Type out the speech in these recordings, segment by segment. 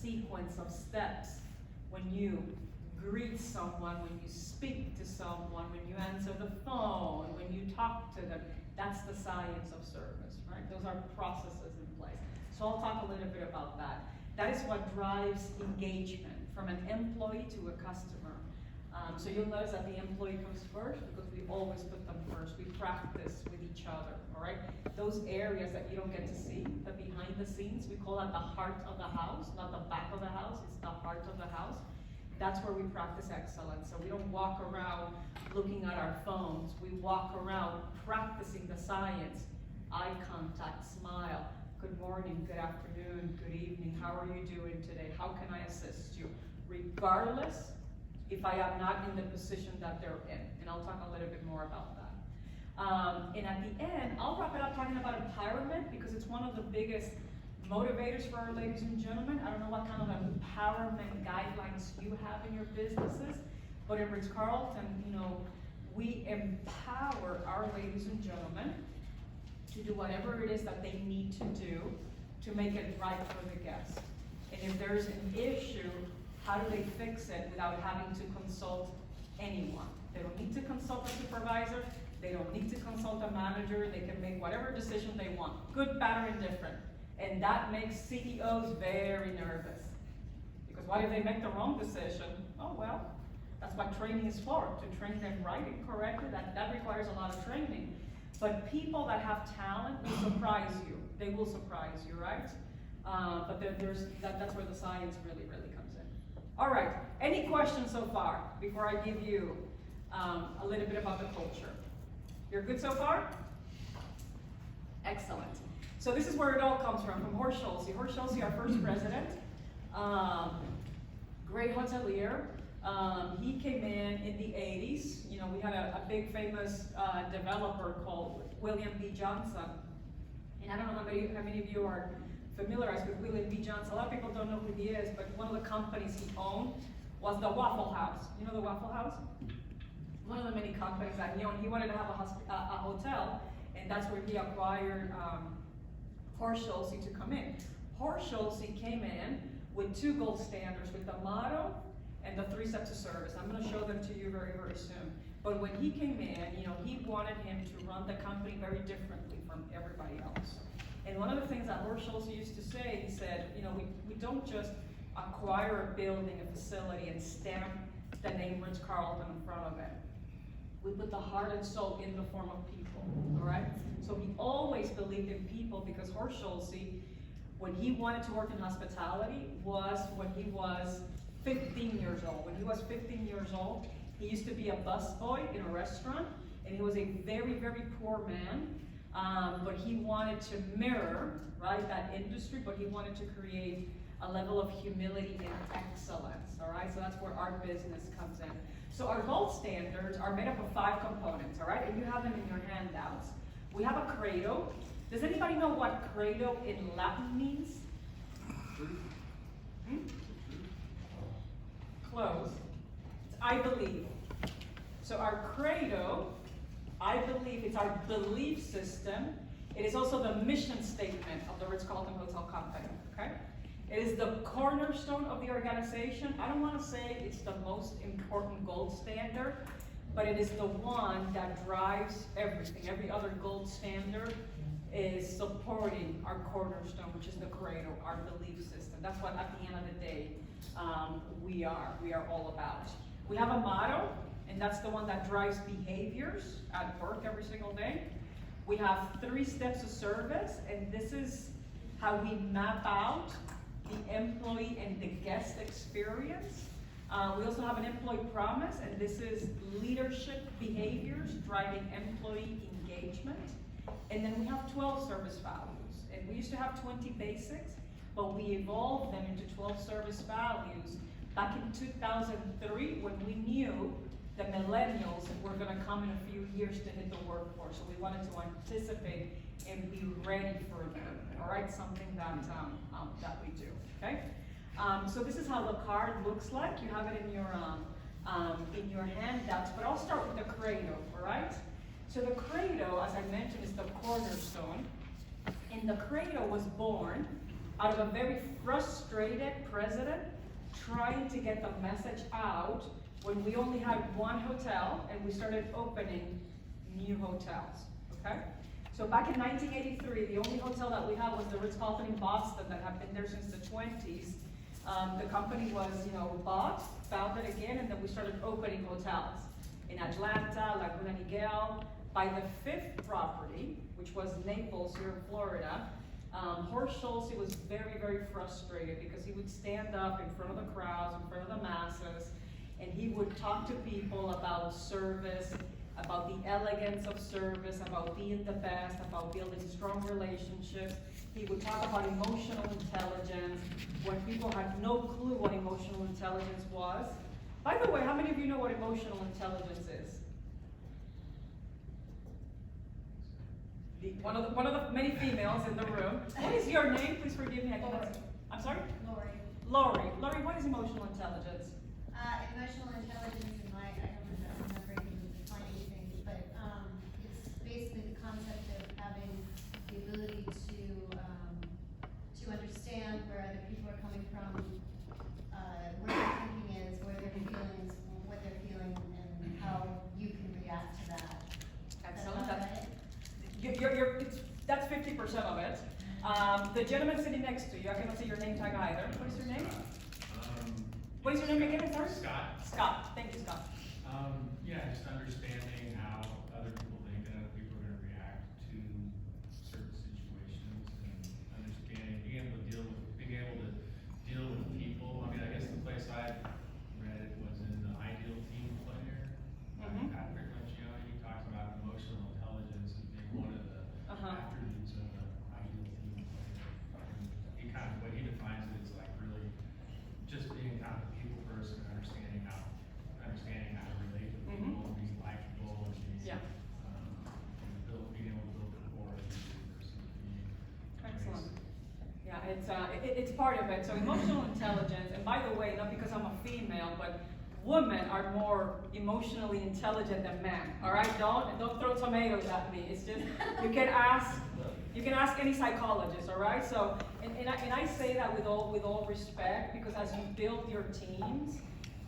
sequence of steps when you greet someone, when you speak to someone, when you answer the phone, when you talk to them. That's the science of service, right? Those are processes in place. So I'll talk a little bit about that. That is what drives engagement from an employee to a customer. So you'll notice that the employee comes first because we always put them first. We practice with each other, all right? Those areas that you don't get to see, the behind the scenes, we call that the heart of the house, not the back of the house, it's the heart of the house. That's where we practice excellence. So we don't walk around looking at our phones. We walk around practicing the science. Eye contact, smile. Good morning, good afternoon, good evening. How are you doing today? How can I assist you? Regardless if I am not in the position that they're in. And I'll talk a little bit more about that. And at the end, I'll wrap it up talking about empowerment because it's one of the biggest motivators for our ladies and gentlemen. I don't know what kind of empowerment guidelines you have in your businesses, but at Ritz-Carlton, you know, we empower our ladies and gentlemen to do whatever it is that they need to do to make it right for the guest. And if there's an issue, how do they fix it without having to consult anyone? They don't need to consult a supervisor. They don't need to consult a manager. They can make whatever decision they want, good, bad, or indifferent. And that makes CEOs very nervous. Because what if they make the wrong decision? Oh, well, that's what training is for, to train them right and correctly. That requires a lot of training. But people that have talent will surprise you. They will surprise you, right? But that's where the science really, really comes in. All right, any questions so far before I give you a little bit about the culture? You're good so far? Excellent. So this is where it all comes from Horst Schulze. Horst Schulze, our first president, great hotelier. He came in the 80s. You know, we had a big famous developer called William B. Johnson. And I don't know how many of you are familiarized with William B. Johnson. A lot of people don't know who he is, but one of the companies he owned was the Waffle House. You know the Waffle House? One of the many companies that he owned. He wanted to have a hotel, and that's where he acquired Horst Schulze to come in. Horst Schulze came in with 2 gold standards, with the motto and the 3 steps of service. I'm going to show them to you very, very soon. But when he came in, you know, he wanted him to run the company very differently from everybody else. And one of the things that Horst Schulze used to say, he said, you know, we don't just acquire a building, a facility, and stamp the name Ritz-Carlton in front of it. We put the heart and soul in the form of people, all right? So he always believed in people because Horst Schulze, when he wanted to work in hospitality, was when he was 15 years old. When he was 15 years old, he used to be a busboy in a restaurant, and he was a very, very poor man, but he wanted to mirror, right, that industry, but he wanted to create a level of humility and excellence, all right? So that's where our business comes in. So our gold standards are made up of 5 components, all right? And you have them in your handouts. We have a credo. Does anybody know what credo in Latin means? Close. It's I believe. So our credo, I believe, it's our belief system. It is also the mission statement of the Ritz-Carlton Hotel Company, okay? It is the cornerstone of the organization. I don't want to say it's the most important gold standard, but it is the one that drives everything. Every other gold standard is supporting our cornerstone, which is the credo, our belief system. That's what, at the end of the day, we are all about. We have a motto, and that's the one that drives behaviors at work every single day. We have 3 steps of service, and this is how we map out the employee and the guest experience. We also have an employee promise, and this is leadership behaviors driving employee engagement. And then we have 12 service values. And we used to have 20 basics, but we evolved them into 12 service values back in 2003 when we knew the millennials were going to come in a few years to hit the workforce. So we wanted to anticipate and be ready for them. All right, something that we do. Okay. So this is how the card looks like. You have it in your handouts. But I'll start with the credo. All right. So the credo, as I mentioned, is the cornerstone, and the credo was born out of a very frustrated president trying to get the message out when we only had one hotel and we started opening new hotels, okay? So back in 1983, the only hotel that we had was the Ritz in Boston that had been there since the 20s. The company was, bought, founded again, and then we started opening hotels in Atlanta, Laguna Niguel. By the fifth property, which was Naples here in Florida, Horst Schulze was very, very frustrated because he would stand up in front of the crowds, in front of the masses, and he would talk to people about service, about the elegance of service, about being the best, about building strong relationships. He would talk about emotional intelligence when people had no clue what emotional intelligence was. By the way, how many of you know what emotional intelligence is? One of the many females in the room. What is your name? Please forgive me. I'm sorry? Lori. Lori, what is emotional intelligence? Emotional intelligence, I don't remember even defining things, but it's basically the concept of having the ability to understand where other people are coming from, where their thinking is, where their feelings, what they're feeling, and how you can react to that. Excellent. Right? That's 50% of it. The gentleman sitting next to you, I cannot see your name tag either. What is your name? What is your name again, sorry? Scott. Scott. Thank you, Scott. Yeah, just understanding how other people think and other people are going to react to certain situations, and understanding, being able to deal with people. I mean, I guess the place I read it was in the Ideal Team Player. Patrick Lencioni, he talks about emotional intelligence as being one of the attributes of the Ideal Team Player. And he what he defines it is like really just being kind of a people person, understanding how to relate with people, being likable, and being, Yeah. being able to build rapport with the person. Excellent. Yeah, it's part of it. So emotional intelligence, and by the way, not because I'm a female, but women are more emotionally intelligent than men. All right, don't throw tomatoes at me. It's just you can ask any psychologist. All right, so and I say that with all respect, because as you build your teams,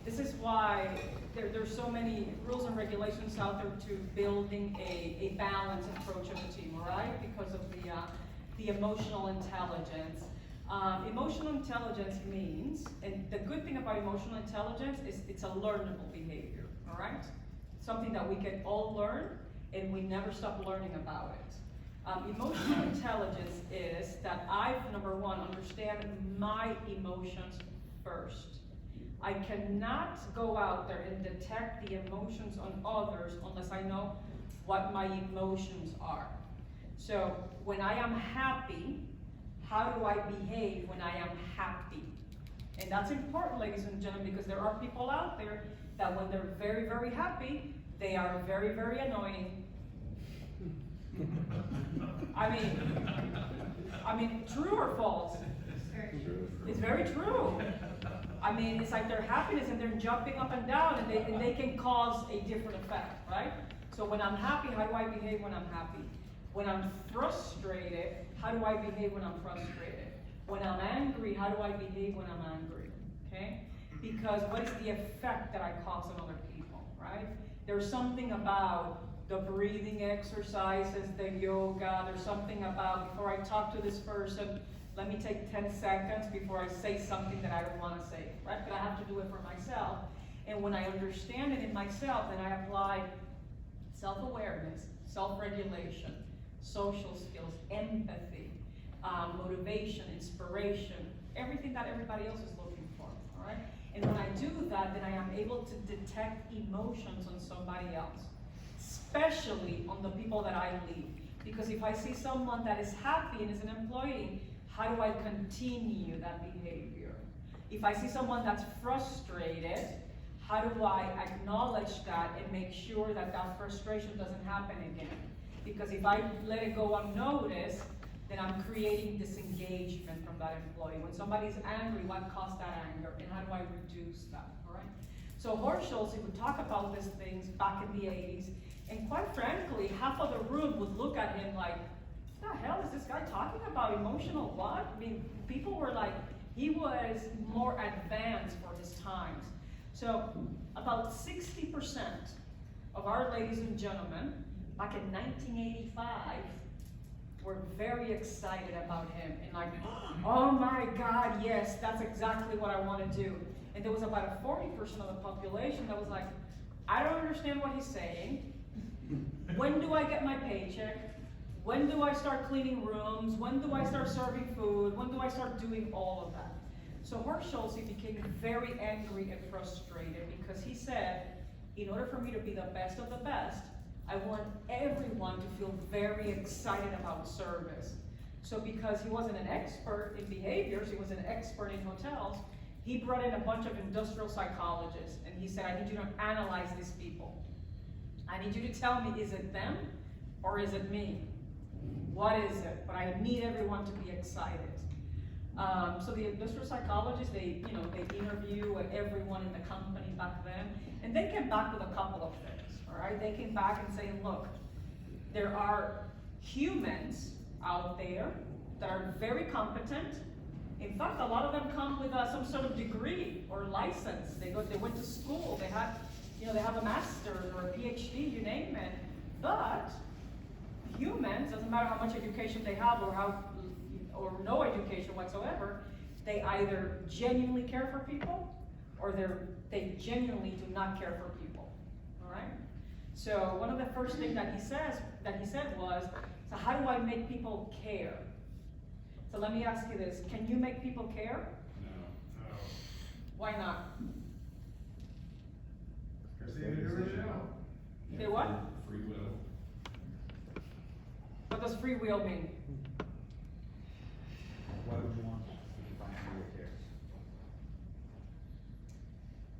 this is why there's so many rules and regulations out there to building a balanced approach of a team. All right, because of the emotional intelligence. Emotional intelligence means, and the good thing about emotional intelligence is it's a learnable behavior, all right? Something that we can all learn, and we never stop learning about it. Emotional intelligence is that I, number one, understand my emotions first. I cannot go out there and detect the emotions on others unless I know what my emotions are. So when I am happy, how do I behave when I am happy? And that's important, ladies and gentlemen, because there are people out there that when they're very, very happy, they are very, very annoying. I mean, true or false? It's very true. I mean, it's like their happiness and they're jumping up and down, and they can cause a different effect, right? So when I'm happy, how do I behave when I'm happy? When I'm frustrated, how do I behave when I'm frustrated? When I'm angry, how do I behave when I'm angry? Okay? Because what is the effect that I cause on other people, right? There's something about the breathing exercises, the yoga, there's something about before I talk to this person, let me take 10 seconds before I say something that I don't want to say, right? But I have to do it for myself. And when I understand it in myself, then I apply self-awareness, self-regulation, social skills, empathy, motivation, inspiration, everything that everybody else is looking for, all right? And when I do that, then I am able to detect emotions on somebody else, especially on the people that I lead. Because if I see someone that is happy and is an employee, how do I continue that behavior? If I see someone that's frustrated, how do I acknowledge that and make sure that that frustration doesn't happen again? Because if I let it go unnoticed, then I'm creating disengagement from that employee. When somebody's angry, what caused that anger? And how do I reduce that, all right? So Horst Schulze would talk about these things back in the 80s, and quite frankly, half of the room would look at him like, what the hell is this guy talking about? Emotional what? I mean, people were like, he was more advanced for his times. So about 60% of our ladies and gentlemen, back in 1985, were very excited about him and like, oh my God, yes, that's exactly what I want to do. And there was about a 40% of the population that was like, I don't understand what he's saying. When do I get my paycheck? When do I start cleaning rooms? When do I start serving food? When do I start doing all of that? So Horst Schulze became very angry and frustrated because he said, in order for me to be the best of the best, I want everyone to feel very excited about service. So because he wasn't an expert in behaviors, he was an expert in hotels, he brought in a bunch of industrial psychologists and he said, I need you to analyze these people. I need you to tell me, is it them or is it me? What is it? But I need everyone to be excited. So the industrial psychologists, they interview everyone in the company back then, and they came back with a couple of things, all right? They came back and saying, look, there are humans out there that are very competent. In fact, a lot of them come with some sort of degree or license. They went to school, they have a master's or a PhD, you name it. But humans, doesn't matter how much education they have or no education whatsoever, they either genuinely care for people or they genuinely do not care for people. All right? So one of the first things that he said was, so how do I make people care? So let me ask you this, can you make people care? No. Why not? Yeah. Say what? Free will. What does free will mean? Why would you want to define free will care?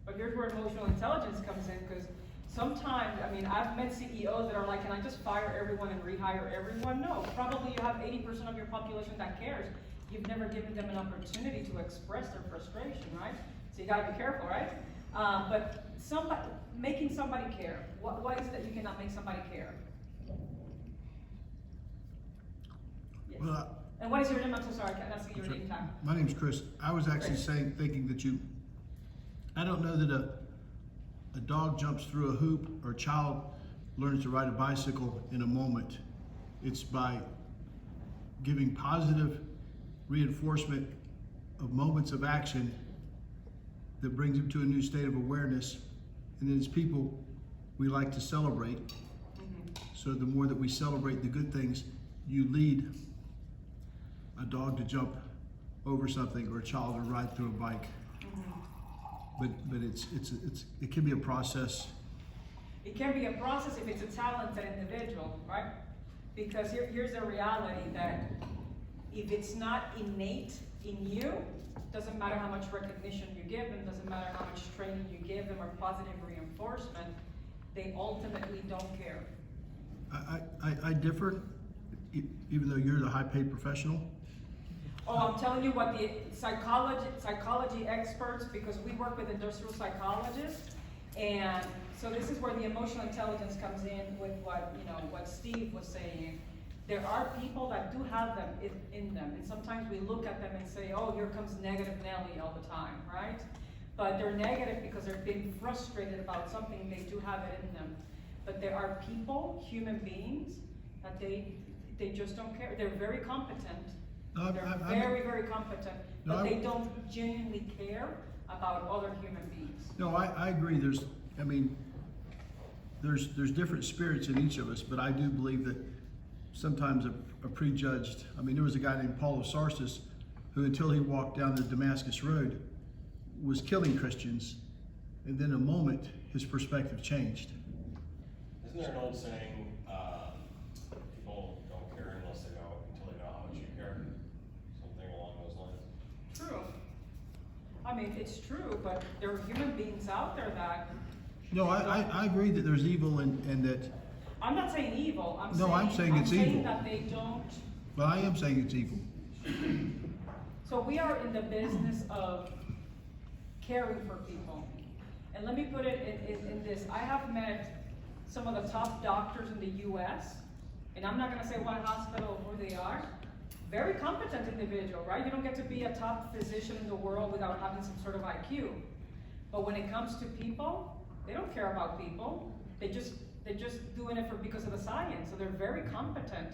But here's where emotional intelligence comes in, because sometimes, I mean, I've met CEOs that are like, can I just fire everyone and rehire everyone? No, probably you have 80% of your population that cares. You've never given them an opportunity to express their frustration, right? So you gotta be careful, right? But making somebody care. Why is it that you cannot make somebody care? Yes. Well, And what is your name? I'm so sorry, I cannot see your name tag. my name's Chris. I was actually Chris. thinking that I don't know that a dog jumps through a hoop or a child learns to ride a bicycle in a moment. It's by giving positive reinforcement of moments of action that brings them to a new state of awareness. And then as people, we like to celebrate. So the more that we celebrate the good things, you lead a dog to jump over something or a child to ride through a bike. But it can be a process. It can be a process if it's a talented individual, right? Because here's the reality that if it's not innate in you, doesn't matter how much recognition you give them, doesn't matter how much training you give them or positive reinforcement, they ultimately don't care. I differ, even though you're the high-paid professional. Oh, I'm telling you what the psychology experts, because we work with industrial psychologists, and so this is where the emotional intelligence comes in with what Steve was saying. There are people that do have them in them, and sometimes we look at them and say, oh, here comes negative Nelly all the time, right? But they're negative because they're being frustrated about something, they do have it in them. But there are people, human beings, that they just don't care. They're very competent. They're very competent, but they don't genuinely care about other human beings. No, I agree. There's different spirits in each of us, but I do believe that sometimes a prejudged, there was a guy named Paul of Tarsus who, until he walked down the Damascus Road, was killing Christians, and then a moment his perspective changed. Isn't there an old saying, people don't care until they know how much you care? Something along those lines. True. It's true, but there are human beings out there that... No, I agree that there's evil and that... I'm not saying evil, I'm saying it's evil. that they don't... But I am saying it's evil. So we are in the business of caring for people. And let me put it in this. I have met some of the top doctors in the US, and I'm not gonna say what hospital or who they are, very competent individual, right? You don't get to be a top physician in the world without having some sort of IQ. But when it comes to people, they don't care about people. They're just doing it because of the science, so they're very competent.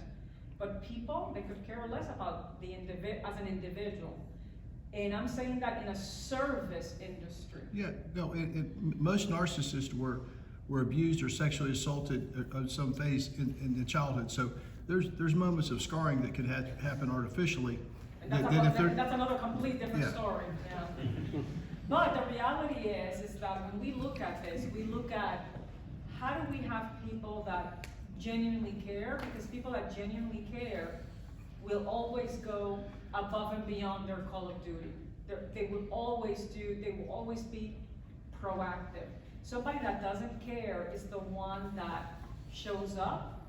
But people, they could care less about as an individual. And I'm saying that in a service industry. Yeah, no, most narcissists were abused or sexually assaulted on some phase in the childhood. So there's moments of scarring that could happen artificially. And that's another complete different story. Yeah. But the reality is that when we look at this, we look at how do we have people that genuinely care? Because people that genuinely care will always go above and beyond their call of duty. They will always be proactive. Somebody that doesn't care is the one that shows up